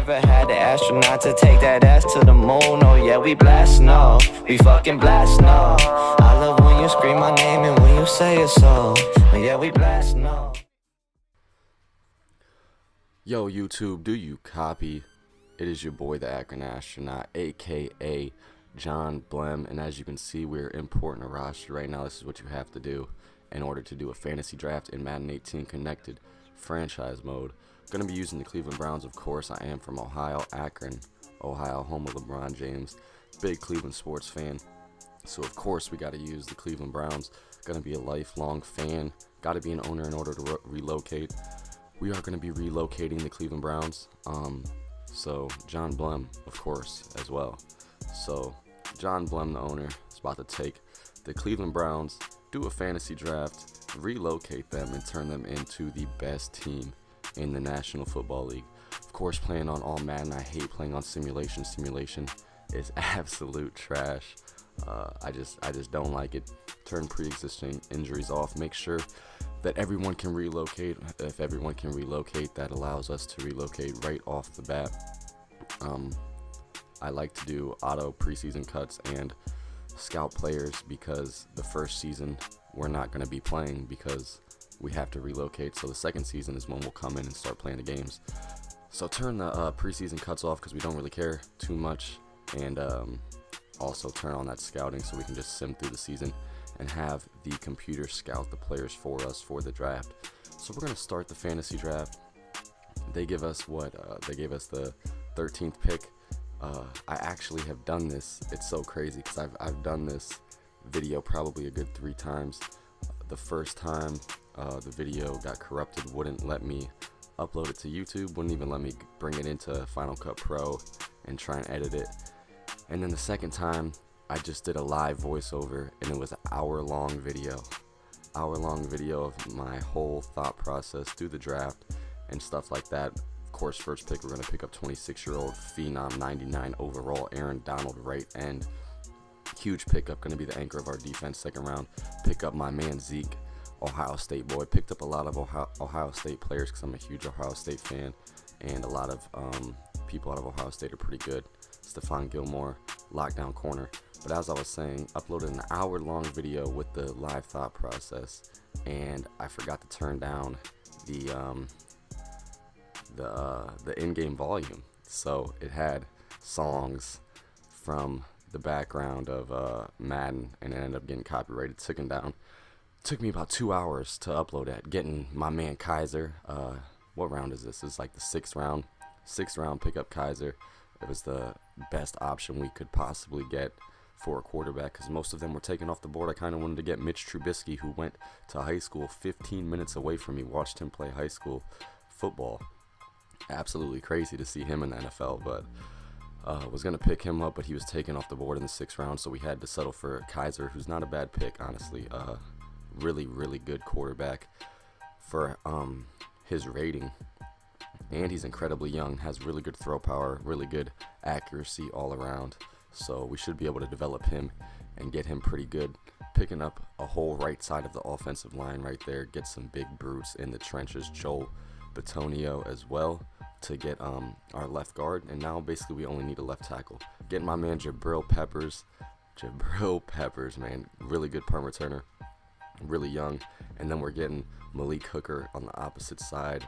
ever had the astronaut to take that ass to the moon? Oh yeah, we blast, no, we fucking blast, no. I love when you scream my name and when you say it so. Oh yeah, we blast, no. Yo YouTube, do you copy? It is your boy the Akron Astronaut, aka John Blem, and as you can see, we're importing a roster right now. This is what you have to do in order to do a fantasy draft in Madden 18 connected franchise mode. Gonna be using the Cleveland Browns, of course. I am from Ohio, Akron, Ohio, home of LeBron James. Big Cleveland sports fan, so of course we got to use the Cleveland Browns. Gonna be a lifelong fan. Got to be an owner in order to relocate. We are going to be relocating the Cleveland Browns. So John Blem, of course, as well. So John Blem, the owner, is about to take the Cleveland Browns, do a fantasy draft, relocate them, and turn them into the best team in the National Football League. Of course, playing on all Madden. I hate playing on simulation. Simulation is absolute trash. I just don't like it. Turn pre-existing injuries off. Make sure that everyone can relocate. If everyone can relocate, that allows us to relocate right off the bat. I like to do auto preseason cuts and scout players because the first season we're not going to be playing because we have to relocate. So the second season is when we'll come in and start playing the games. So turn the preseason cuts off because we don't really care too much, and also turn on that scouting so we can just sim through the season and have the computer scout the players for us for the draft. So we're going to start the fantasy draft. They give us they gave us the 13th pick. I actually have done this. It's so crazy because I've done this video probably a good 3 times. The first time the video got corrupted, wouldn't let me upload it to YouTube, wouldn't even let me bring it into Final Cut Pro and try and edit it. And then the second time I just did a live voiceover, and it was an hour-long video of my whole thought process through the draft and stuff like that. Of course, first pick, we're going to pick up 26-year-old phenom, 99 overall, Aaron Donald, right end. Huge pickup, going to be the anchor of our defense. Second round, pick up my man Zeke, Ohio State boy. Picked up a lot of Ohio State players because I'm a huge Ohio State fan, and a lot of people out of Ohio State are pretty good. Stephon Gilmore, lockdown corner. But as I was saying, uploaded an hour-long video with the live thought process, and I forgot to turn down the in-game volume. So it had songs from the background of Madden, and it ended up getting copyrighted, taken down. Took me about 2 hours to upload it. Getting my man Kaiser. What round is this? It's like the 6th round. 6th round, pick up Kaiser. It was the best option we could possibly get for a quarterback because most of them were taken off the board. I kind of wanted to get Mitch Trubisky, who went to high school 15 minutes away from me. Watched him play high school football. Absolutely crazy to see him in the NFL, but was going to pick him up, but he was taken off the board in the 6th round, so we had to settle for Kaiser, who's not a bad pick, honestly. Really, really good quarterback for his rating. And he's incredibly young, has really good throw power, really good accuracy all around. So we should be able to develop him and get him pretty good. Picking up a whole right side of the offensive line right there. Get some big brutes in the trenches. Joel Bitonio as well to get our left guard. And now basically we only need a left tackle. Getting my man Jabril Peppers. Jabril Peppers, man. Really good punt returner. Really young. And then we're getting Malik Hooker on the opposite side.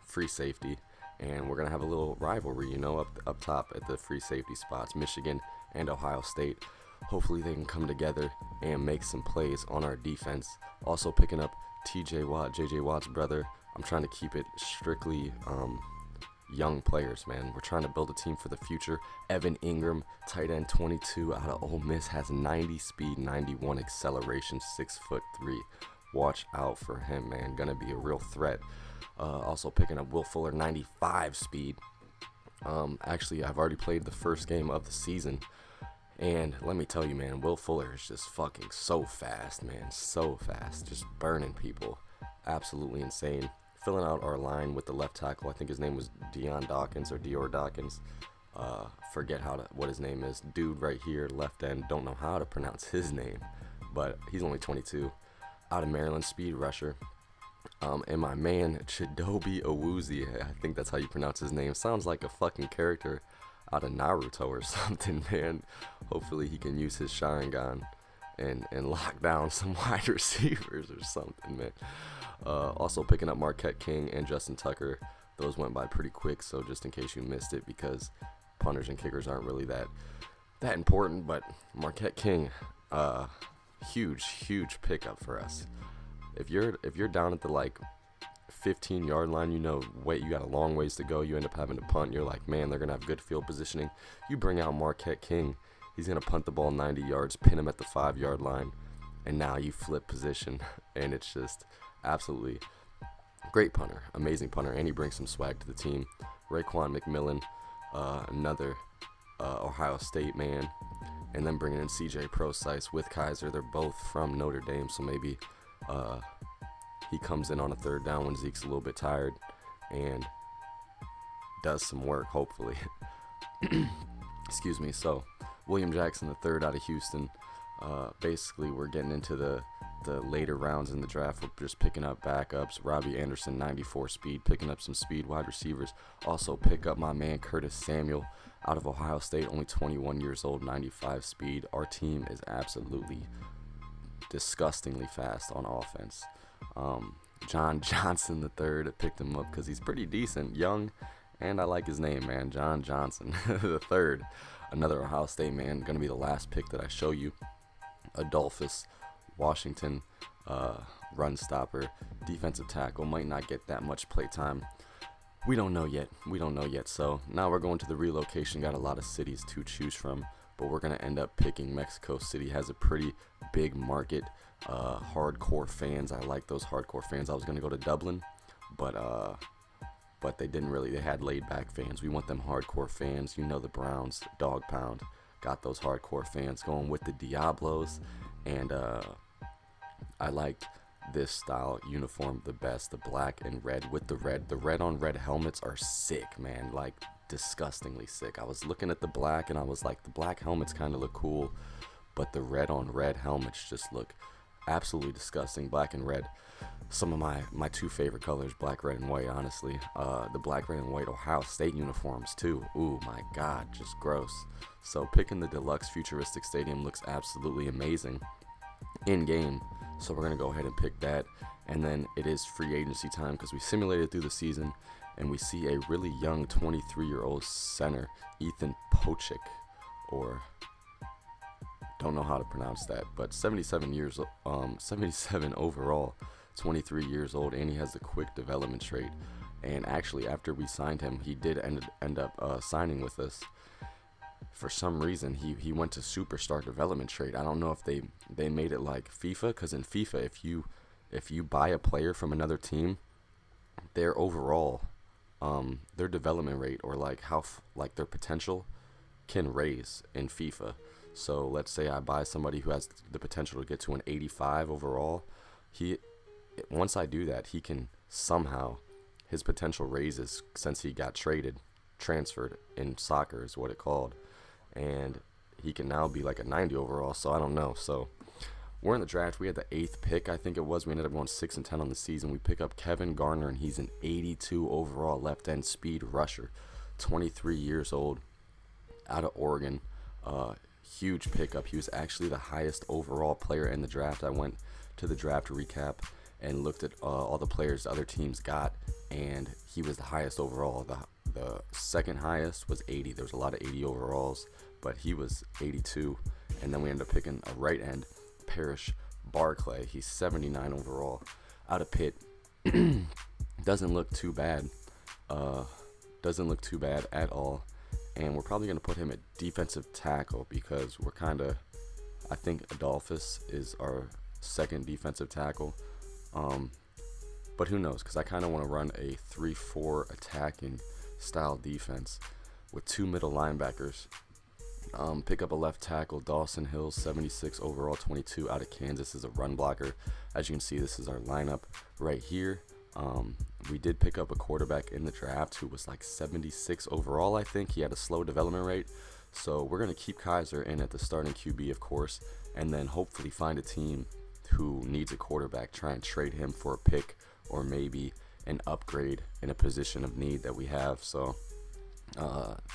Free safety, and we're gonna have a little rivalry, you know, up top at the free safety spots, Michigan and Ohio State. Hopefully they can come together and make some plays on our defense. Also picking up TJ Watt, JJ Watt's brother. I'm trying to keep it strictly young players, man. We're trying to build a team for the future. Evan Ingram, tight end, 22 out of Ole Miss, has 90 speed, 91 acceleration, 6'3". Watch out for him, man. Gonna be a real threat. Also picking up Will Fuller, 95 speed. Actually, I've already played the first game of the season, and let me tell you, man, Will Fuller is just fucking so fast, man. So fast. Just burning people. Absolutely insane. Filling out our line with the left tackle. I think his name was Dior Dawkins. Forget what his name is. Dude right here, left end. Don't know how to pronounce his name, but he's only 22. Out of Maryland, speed rusher. And my man Chidobe Awuzie, I think that's how you pronounce his name. Sounds like a fucking character out of Naruto or something, man. Hopefully he can use his Sharingan and lock down some wide receivers or something, man. Also picking up Marquette King and Justin Tucker. Those went by pretty quick, so just in case you missed it, because punters and kickers aren't really that important, but Marquette King, huge pickup for us. If you're down at the like 15-yard line, you got a long ways to go, you end up having to punt, you're like, man, they're gonna have good field positioning. You bring out Marquette King, he's gonna punt the ball 90 yards, pin him at the 5-yard line, and now you flip position, and it's just absolutely great punter, amazing punter, and he brings some swag to the team. Raekwon McMillan, another Ohio State man, and then bringing in CJ Procise with Kaiser. They're both from Notre Dame, so maybe he comes in on a third down when Zeke's a little bit tired and does some work, hopefully. Excuse me. So William Jackson III out of Houston. Basically, we're getting into the later rounds in the draft. We're just picking up backups. Robbie Anderson, 94 speed, picking up some speed wide receivers. Also pick up my man Curtis Samuel out of Ohio State, only 21 years old, 95 speed. Our team is absolutely disgustingly fast on offense. John Johnson III, picked him up because he's pretty decent, young, and I like his name, man. John Johnson III, another Ohio State man. Going to be the last pick that I show you. Adolphus Washington, run stopper, defensive tackle, might not get that much play time. We don't know yet. So now we're going to the relocation. Got a lot of cities to choose from, but we're going to end up picking Mexico City. Has a pretty big market, hardcore fans. I like those hardcore fans. I was going to go to Dublin, but they didn't really. They had laid back fans. We want them hardcore fans. The Browns, dog pound. Got those hardcore fans going with the Diablos, and I liked this style uniform the best, the black and red with the red. The red on red helmets are sick, man, like disgustingly sick. I was looking at the black and I was like, the black helmets kind of look cool, but the red on red helmets just look absolutely disgusting. Black and red, some of my two favorite colors, black, red, and white, honestly. The black, red, and white Ohio State uniforms too. Ooh, my God, just gross. So picking the deluxe futuristic stadium looks absolutely amazing in game. So we're going to go ahead and pick that. And then it is free agency time because we simulated through the season and we see a really young 23-year-old center, Ethan Pochik, or don't know how to pronounce that, but 77 overall, 23 years old, and he has a quick development trait. And actually, after we signed him, he did end up signing with us. For some reason, he went to superstar development trait. I don't know if they made it like FIFA, because in FIFA, if you buy a player from another team, their overall their development rate, or like how their potential can raise in FIFA. So let's say I buy somebody who has the potential to get to an 85 overall. Once I do that, he can somehow, his potential raises since he got transferred in soccer is what it called. And he can now be like a 90 overall, so I don't know. So we're in the draft. We had the 8th pick, I think it was. We ended up going 6-10 on the season. We pick up Kevin Garner, and he's an 82 overall left end speed rusher, 23 years old, out of Oregon. Huge pickup. He was actually the highest overall player in the draft. I went to the draft recap and looked at all the players the other teams got, and he was the highest overall. The second highest was 80. There was a lot of 80 overalls, but he was 82. And then we ended up picking a right end, Parrish Barclay. He's 79 overall, out of Pitt. Doesn't look too bad. Doesn't look too bad at all. And we're probably going to put him at defensive tackle because I think Adolphus is our second defensive tackle. But who knows, because I kind of want to run a 3-4 attacking style defense with 2 middle linebackers. Pick up a left tackle, Dawson Hill, 76 overall, 22, out of Kansas, is a run blocker. As you can see, this is our lineup right here. We did pick up a quarterback in the draft who was like 76 overall, I think. He had a slow development rate. So we're going to keep Kaiser in at the starting QB, of course, and then hopefully find a team who needs a quarterback, try and trade him for a pick or maybe an upgrade in a position of need that we have. So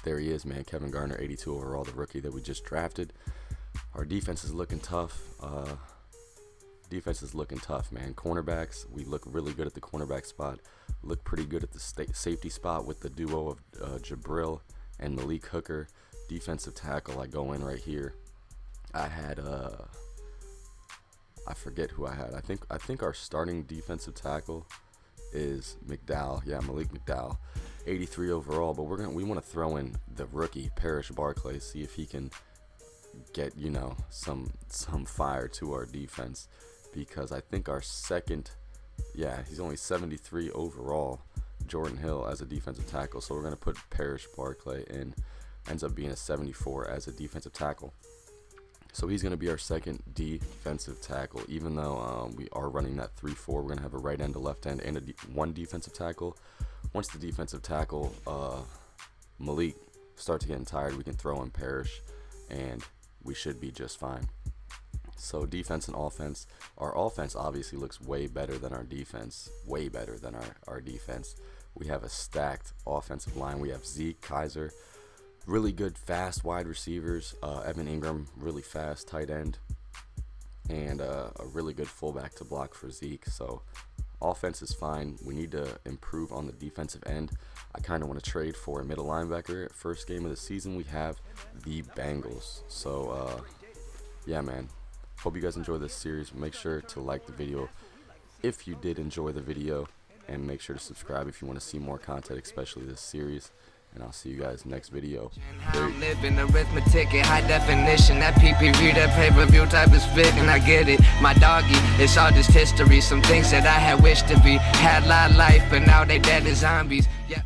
there he is, man. Kevin Garner, 82 overall, the rookie that we just drafted. Our defense is looking tough. Defense is looking tough, man. Cornerbacks, we look really good at the cornerback spot. Look pretty good at the safety spot with the duo of Jabril and Malik Hooker. Defensive tackle, I go in right here. I had I forget who I had. I think our starting defensive tackle is McDowell. Yeah, Malik McDowell, 83 overall. But we want to throw in the rookie Parrish Barclay, see if he can get, you know, some fire to our defense, because I think our second, yeah, he's only 73 overall, Jordan Hill, as a defensive tackle. So we're gonna put Parrish Barclay in. Ends up being a 74 as a defensive tackle. So he's going to be our second defensive tackle, even though we are running that 3-4. We're going to have a right end, a left end, and one defensive tackle. Once the defensive tackle, Malik, starts getting tired, we can throw in Parrish, and we should be just fine. So defense and offense. Our offense obviously looks way better than our defense. Way better than our defense. We have a stacked offensive line. We have Zeke, Kaiser, really good fast wide receivers, Evan Ingram, really fast tight end, and a really good fullback to block for Zeke. So offense is fine. We need to improve on the defensive end. I kind of want to trade for a middle linebacker. First game of the season, we have the Bengals. So yeah, man, hope you guys enjoy this series. Make sure to like the video if you did enjoy the video, and make sure to subscribe if you want to see more content, especially this series. And I'll see you guys next video. I'm living arithmetic in high definition. That PPV, that pay-per-view type is fitting. I get it, my doggy. It's all just history. Some things that I had wished to be. Had a lot of life, but now they dead as zombies. Yeah.